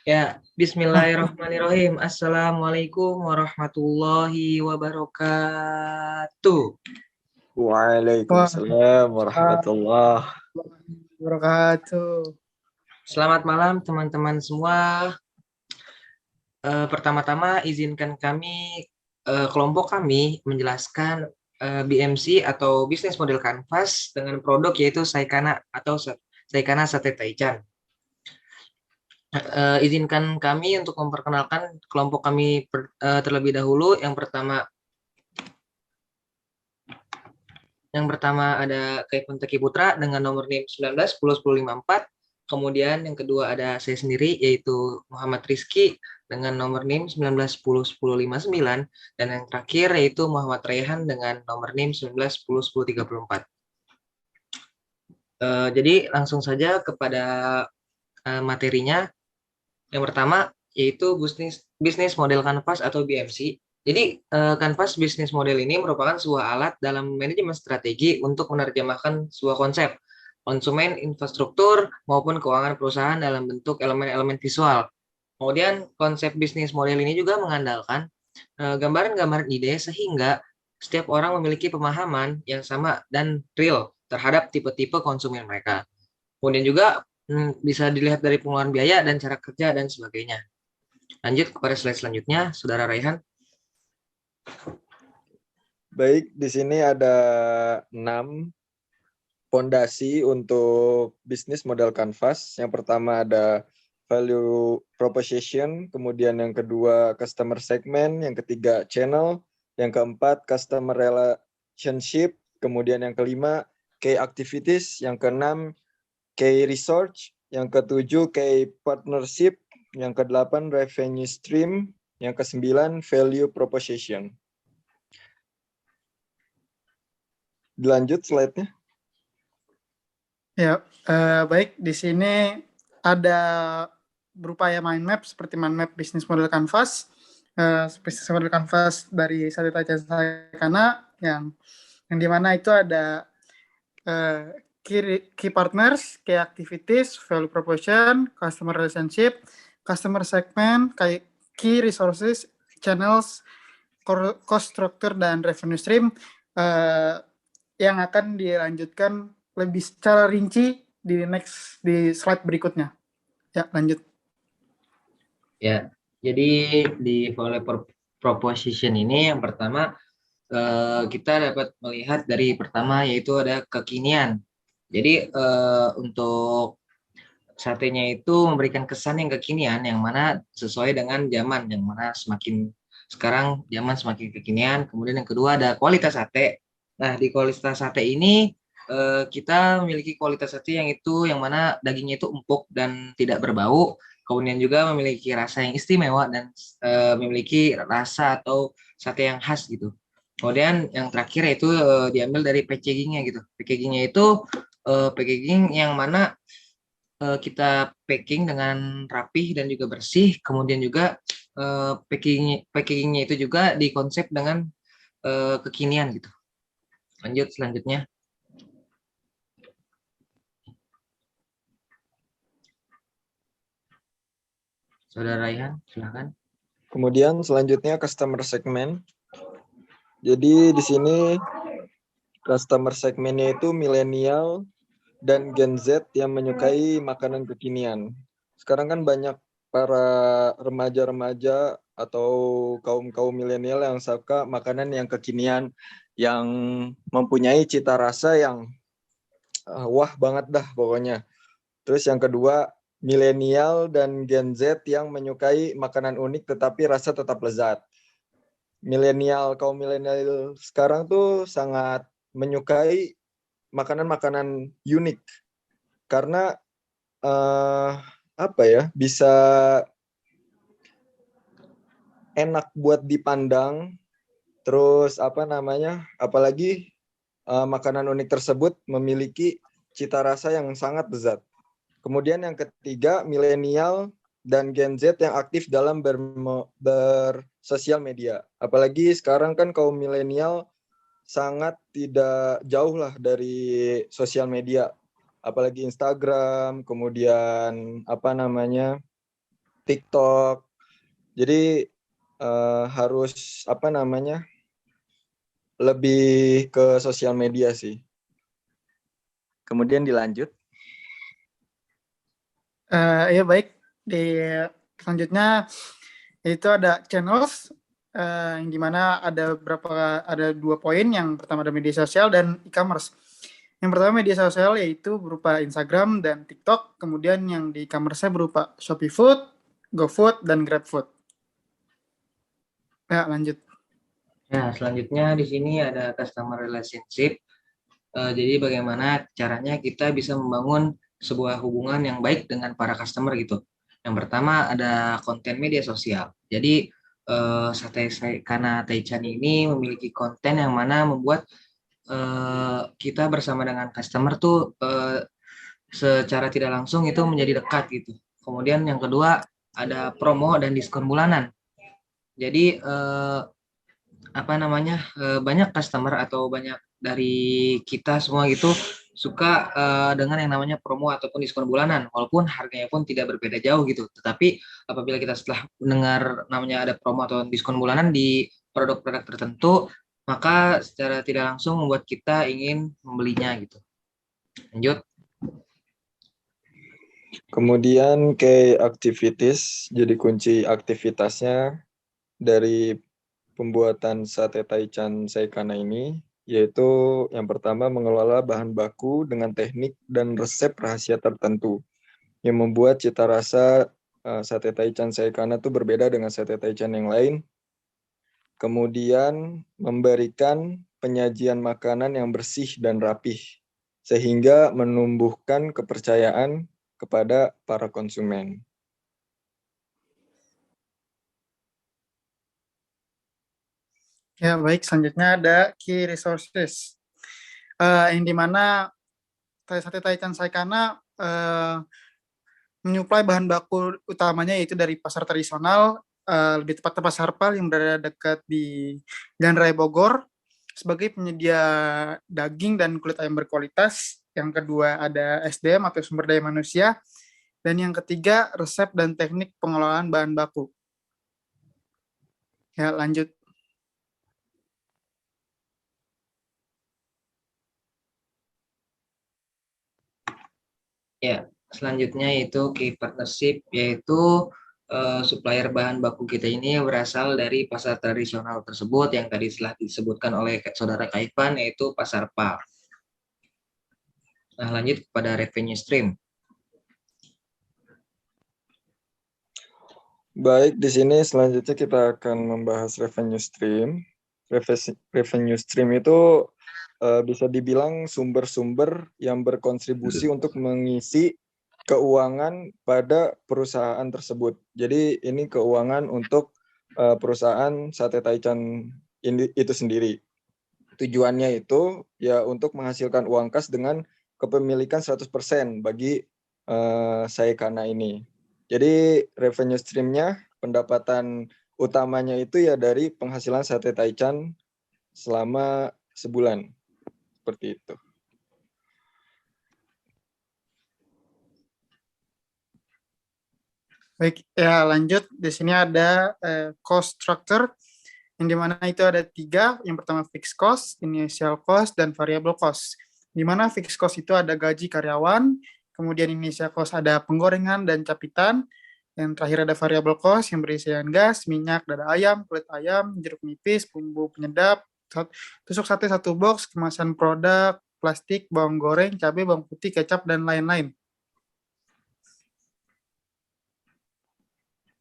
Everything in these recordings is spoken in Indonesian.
Ya, Ah, Bismillahirrahmanirrahim. Assalamualaikum warahmatullahi wabarakatuh. wah, Waalaikumsalam warahmatullah. wabarakatuh. Selamat malam teman-teman semua. Pertama-tama izinkan kelompok kami menjelaskan BMC atau Business Model Canvas dengan produk yaitu Saikana atau Saikana Sate Taichan. Izinkan kami untuk memperkenalkan kelompok kami terlebih dahulu. Yang pertama ada Kevin Teki Putra dengan nomor NIM 19 10 10 54. Kemudian yang kedua ada saya sendiri yaitu Muhammad Rizky dengan nomor NIM 19 10 10 59 dan yang terakhir yaitu Muhammad Rayhan dengan nomor NIM 19 10 10 34. Jadi langsung saja kepada materinya. Yang pertama yaitu bisnis model Canvas atau BMC. Jadi Canvas bisnis model ini merupakan sebuah alat dalam manajemen strategi untuk menerjemahkan sebuah konsep konsumen, infrastruktur, maupun keuangan perusahaan dalam bentuk elemen-elemen visual. Kemudian konsep bisnis model ini juga mengandalkan gambaran-gambaran ide sehingga setiap orang memiliki pemahaman yang sama dan real terhadap tipe-tipe konsumen mereka. Kemudian juga bisa dilihat dari pengeluaran biaya dan cara kerja dan sebagainya. Lanjut kepada slide selanjutnya, Saudara Raihan. Baik, di sini ada 6 fondasi untuk bisnis model Canvas. Yang pertama ada value proposition, kemudian yang kedua customer segment, yang ketiga channel, yang keempat customer relationship, kemudian yang kelima key activities, yang keenam key research, yang ketujuh key partnership, yang kedelapan revenue stream, yang kesembilan value proposition. Dilanjut slide-nya. Ya, baik. Di sini ada berupaya mind map seperti mind map bisnis model Canvas, bisnis model Canvas dari Sate Taichan Saikana yang dimana itu ada key partners, key activities, value proposition, customer relationship, customer segment, key resources, channels, cost structure, dan revenue stream yang akan dilanjutkan lebih secara rinci di slide berikutnya. Ya, lanjut. Ya, jadi di value proposition ini yang pertama kita dapat melihat dari pertama yaitu ada kekinian. Jadi untuk satenya itu memberikan kesan yang kekinian yang mana sesuai dengan zaman, yang mana sekarang zaman semakin kekinian. Kemudian yang kedua ada kualitas sate. Nah, di kualitas sate ini kita memiliki kualitas sate yang mana dagingnya itu empuk dan tidak berbau. Kemudian juga memiliki rasa yang istimewa dan memiliki rasa atau sate yang khas gitu. Kemudian yang terakhir yaitu diambil dari packagingnya gitu. Packagingnya itu packaging yang mana kita packing dengan rapih dan juga bersih. Kemudian juga packingnya itu juga dikonsep dengan kekinian gitu. Lanjut selanjutnya. Saudara Raihan, silakan. Kemudian selanjutnya customer segment. Jadi di sini customer segmentnya itu milenial dan Gen Z yang menyukai makanan kekinian. Sekarang kan banyak para remaja-remaja atau kaum-kaum milenial yang suka makanan yang kekinian, yang mempunyai cita rasa yang wah banget dah pokoknya. Terus yang kedua, milenial dan Gen Z yang menyukai makanan unik tetapi rasa tetap lezat. Kaum milenial sekarang tuh sangat menyukai makanan-makanan unik karena bisa enak buat dipandang, terus apalagi makanan unik tersebut memiliki cita rasa yang sangat lezat. Kemudian yang ketiga, milenial dan Gen Z yang aktif dalam bersosial media. Apalagi sekarang kan kaum milenial sangat tidak jauh lah dari sosial media. Apalagi Instagram, kemudian TikTok. Jadi harus apa namanya, lebih ke sosial media sih. Kemudian dilanjut. Ya baik, di selanjutnya itu ada channels yang dimana ada dua poin. Yang pertama ada media sosial dan e-commerce. Yang pertama media sosial yaitu berupa Instagram dan TikTok, kemudian yang di e-commerce berupa Shopee Food, GoFood, dan GrabFood. Ya, lanjut. Nah, selanjutnya di sini ada customer relationship. Jadi bagaimana caranya kita bisa membangun sebuah hubungan yang baik dengan para customer gitu. Yang pertama ada konten media sosial. Jadi karena Taichan ini memiliki konten yang mana membuat kita bersama dengan customer tuh secara tidak langsung itu menjadi dekat gitu. Kemudian yang kedua ada promo dan diskon bulanan. Jadi banyak customer atau banyak dari kita semua gitu suka dengan yang namanya promo ataupun diskon bulanan, walaupun harganya pun tidak berbeda jauh gitu. Tetapi apabila kita setelah mendengar namanya ada promo atau diskon bulanan di produk-produk tertentu, maka secara tidak langsung membuat kita ingin membelinya gitu. Lanjut. Kemudian key activities, jadi kunci aktivitasnya dari pembuatan sate Taichan Saikana ini, yaitu yang pertama mengelola bahan baku dengan teknik dan resep rahasia tertentu yang membuat cita rasa sate Taichan Saikana itu berbeda dengan sate Taichan yang lain. Kemudian memberikan penyajian makanan yang bersih dan rapih, sehingga menumbuhkan kepercayaan kepada para konsumen. Ya, baik. Selanjutnya ada key resources. Yang dimana sate Taichan Saikana menyuplai bahan baku utamanya yaitu dari pasar tradisional, lebih tepatnya pasar Pal yang berada dekat di Jalan Raya Bogor, sebagai penyedia daging dan kulit ayam berkualitas. Yang kedua ada SDM atau sumber daya manusia. Dan yang ketiga resep dan teknik pengelolaan bahan baku. Ya, lanjut. Ya, selanjutnya itu key partnership, yaitu supplier bahan baku kita ini berasal dari pasar tradisional tersebut yang tadi telah disebutkan oleh saudara Kaivan, yaitu pasar PAL. Nah, lanjut kepada revenue stream. Baik, di sini selanjutnya kita akan membahas revenue stream. Revenue stream itu bisa dibilang sumber-sumber yang berkontribusi untuk mengisi keuangan pada perusahaan tersebut. Jadi ini keuangan untuk perusahaan sate Taichan itu sendiri. Tujuannya itu ya untuk menghasilkan uang kas dengan kepemilikan 100% bagi Saikana ini. Jadi revenue stream-nya, pendapatan utamanya itu ya dari penghasilan sate Taichan selama sebulan. Seperti itu. Baik, ya lanjut. Di sini ada cost structure, yang dimana itu ada 3. Yang pertama fixed cost, initial cost, dan variable cost. Dimana fixed cost itu ada gaji karyawan, kemudian initial cost ada penggorengan dan capitan, yang terakhir ada variable cost yang berisian gas, minyak, dada ayam, kulit ayam, jeruk nipis, bumbu penyedap, tusuk sate 1 box, kemasan produk, plastik, bawang goreng, cabai, bawang putih, kecap, dan lain-lain.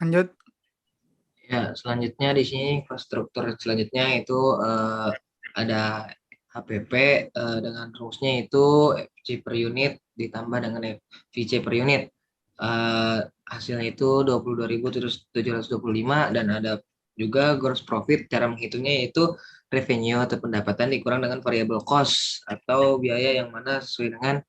Lanjut. Ya, selanjutnya di sini struktur selanjutnya itu ada HPP dengan rumusnya itu FC per unit ditambah dengan VC per unit. Hasilnya itu 22.725 dan ada juga gross profit. Cara menghitungnya yaitu revenue atau pendapatan dikurang dengan variable cost atau biaya yang mana sesuai dengan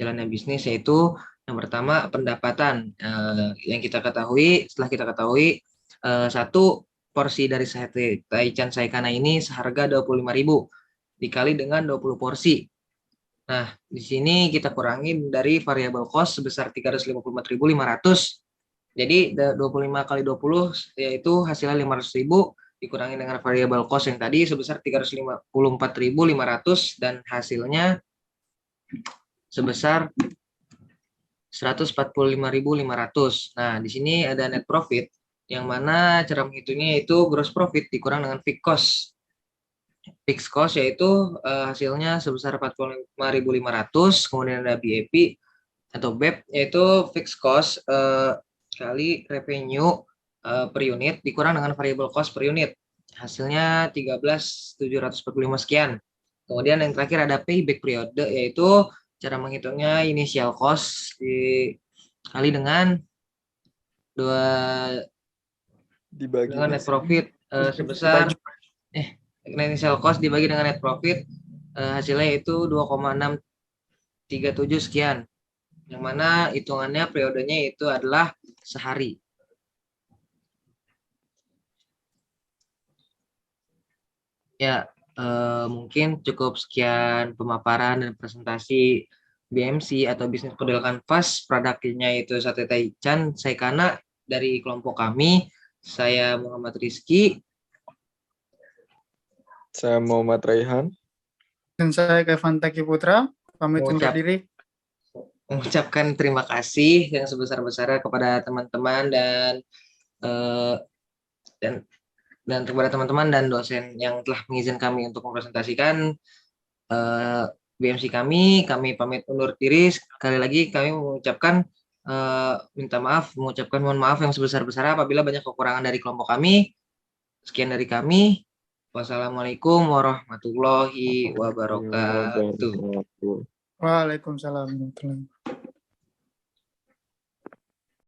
jalannya bisnis, yaitu yang pertama pendapatan yang kita ketahui. Setelah kita ketahui satu porsi dari sate Taichan Saikana ini seharga 25.000 dikali dengan 20 porsi. Nah, di sini kita kurangi dari variable cost sebesar 354.500 Jadi 25 kali 20 yaitu hasilnya 500.000 dikurangi dengan variable cost yang tadi sebesar 354.500 dan hasilnya sebesar 145.500. Nah, di sini ada net profit yang mana cara menghitungnya itu gross profit dikurang dengan fixed cost. Fixed cost yaitu hasilnya sebesar 45.500, kemudian ada BEP atau BEP yaitu fixed cost kali revenue per unit dikurang dengan variable cost per unit. Hasilnya 13.745 sekian. Kemudian yang terakhir ada payback period yaitu cara menghitungnya initial cost dikali dengan dengan net profit sebesar initial cost dibagi dengan net profit hasilnya itu 2,637 sekian. Yang mana hitungannya periodenya itu adalah sehari. Ya, mungkin cukup sekian pemaparan dan presentasi BMC atau Business Model Canvas. Produknya itu Sate Taichan Saikana dari kelompok kami. Saya Muhammad Rizky. Saya Muhammad Raihan. Dan saya Kevin Taki Putra, pamit undur diri. Mengucapkan terima kasih yang sebesar-besarnya kepada teman-teman dan kepada teman-teman dan dosen yang telah mengizinkan kami untuk mempresentasikan BMC kami pamit undur diri. Sekali lagi kami mengucapkan mohon maaf yang sebesar-besarnya apabila banyak kekurangan dari kelompok kami. Sekian dari kami. Wassalamualaikum warahmatullahi wabarakatuh. Waalaikumsalam warahmatullahi wabarakatuh.